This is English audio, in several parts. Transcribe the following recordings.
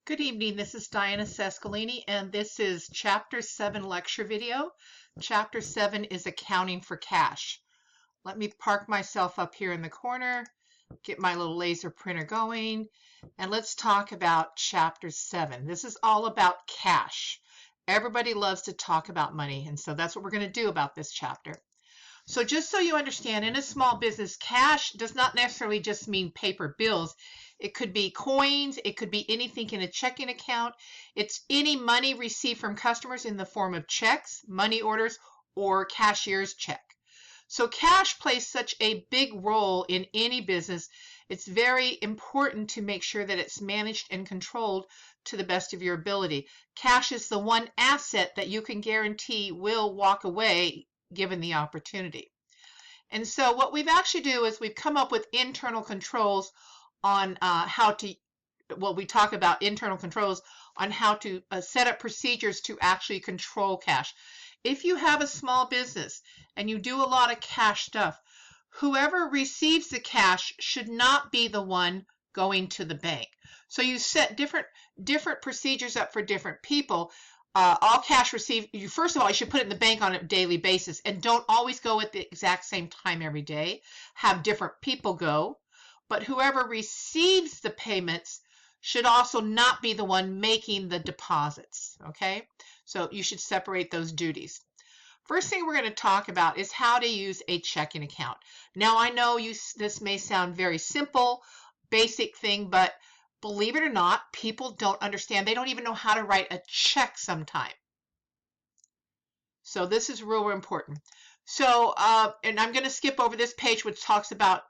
Good evening, this is Diana Sescolini, and this is Chapter 7 lecture video. Chapter 7 is Accounting for Cash. Let me park myself up here in the corner, get my little laser printer going, and let's talk about Chapter 7. This is all about cash. Everybody loves to talk about money, and so that's what we're going to do about this chapter. So just so you understand, in a small business, cash does not necessarily just mean paper bills. It could be coins, it could be anything in a checking account. It's any money received from customers in the form of checks, money orders, or cashier's check. So cash plays such a big role in any business. It's very important to make sure that it's managed and controlled to the best of your ability. Cash is the one asset that you can guarantee will walk away given the opportunity. And so what we've actually do is we've come up with internal controls on we talk about internal controls on how to set up procedures to actually control cash. If you have a small business and you do a lot of cash stuff, whoever receives the cash should not be the one going to the bank. So you set different procedures up for different people. All cash received, first of all, you should put it in the bank on a daily basis, and don't always go at the exact same time every day. Have different people go. But whoever receives the payments should also not be the one making the deposits, okay? So you should separate those duties. First thing we're going to talk about is how to use a checking account. Now, I know this may sound very simple, basic thing, but believe it or not, people don't understand. They don't even know how to write a check sometime. So this is real important. So, and I'm going to skip over this page, which talks about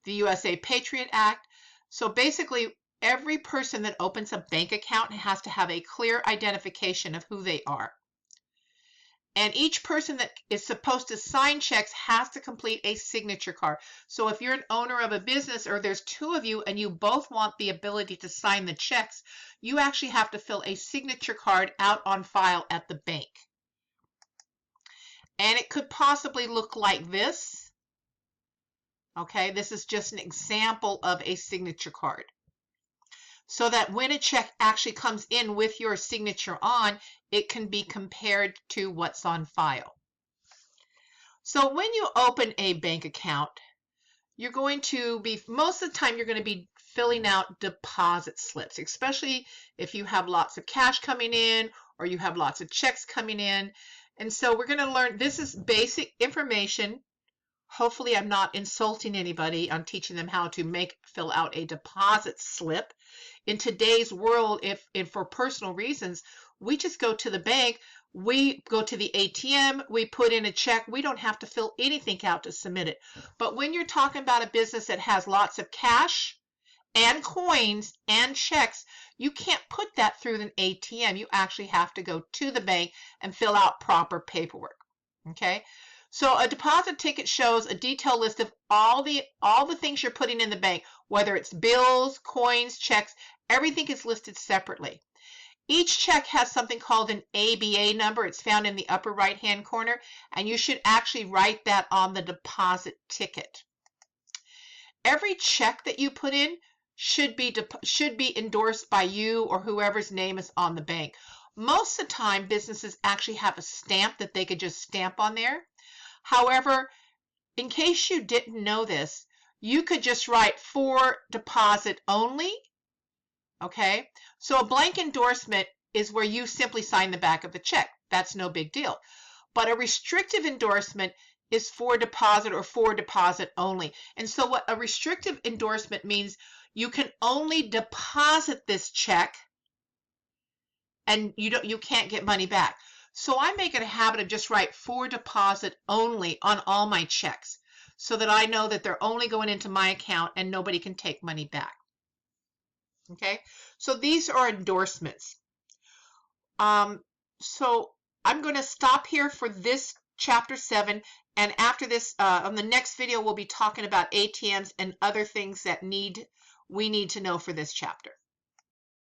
the USA Patriot Act. So basically, every person that opens a bank account has to have a clear identification of who they are. And each person that is supposed to sign checks has to complete a signature card. So if you're an owner of a business or there's two of you and you both want the ability to sign the checks, you actually have to fill a signature card out on file at the bank. And it could possibly look like this. Okay, this is just an example of a signature card. So that when a check actually comes in with your signature on, it can be compared to what's on file. So when you open a bank account, you're going to be, most of the time, you're going to be filling out deposit slips, especially if you have lots of cash coming in or you have lots of checks coming in. And so we're going to learn, this is basic information. Hopefully I'm not insulting anybody. I'm teaching them how to fill out a deposit slip. In today's world, if for personal reasons, we just go to the bank, we go to the ATM, we put in a check, we don't have to fill anything out to submit it. But when you're talking about a business that has lots of cash and coins and checks, you can't put that through an ATM. You actually have to go to the bank and fill out proper paperwork. Okay? So a deposit ticket shows a detailed list of all the things you're putting in the bank, whether it's bills, coins, checks, everything is listed separately. Each check has something called an ABA number. It's found in the upper right-hand corner, and you should actually write that on the deposit ticket. Every check that you put in should be endorsed by you or whoever's name is on the bank. Most of the time, businesses actually have a stamp that they could just stamp on there. However, in case you didn't know this, you could just write for deposit only. Okay, so a blank endorsement is where you simply sign the back of the check. That's no big deal. But a restrictive endorsement is for deposit or for deposit only. And so what a restrictive endorsement means, you can only deposit this check and you can't get money back. So I make it a habit of just write for deposit only on all my checks so that I know that they're only going into my account and nobody can take money back. Okay, so these are endorsements. So I'm going to stop here for this chapter 7, and after this, on the next video, we'll be talking about ATMs and other things that we need to know for this chapter.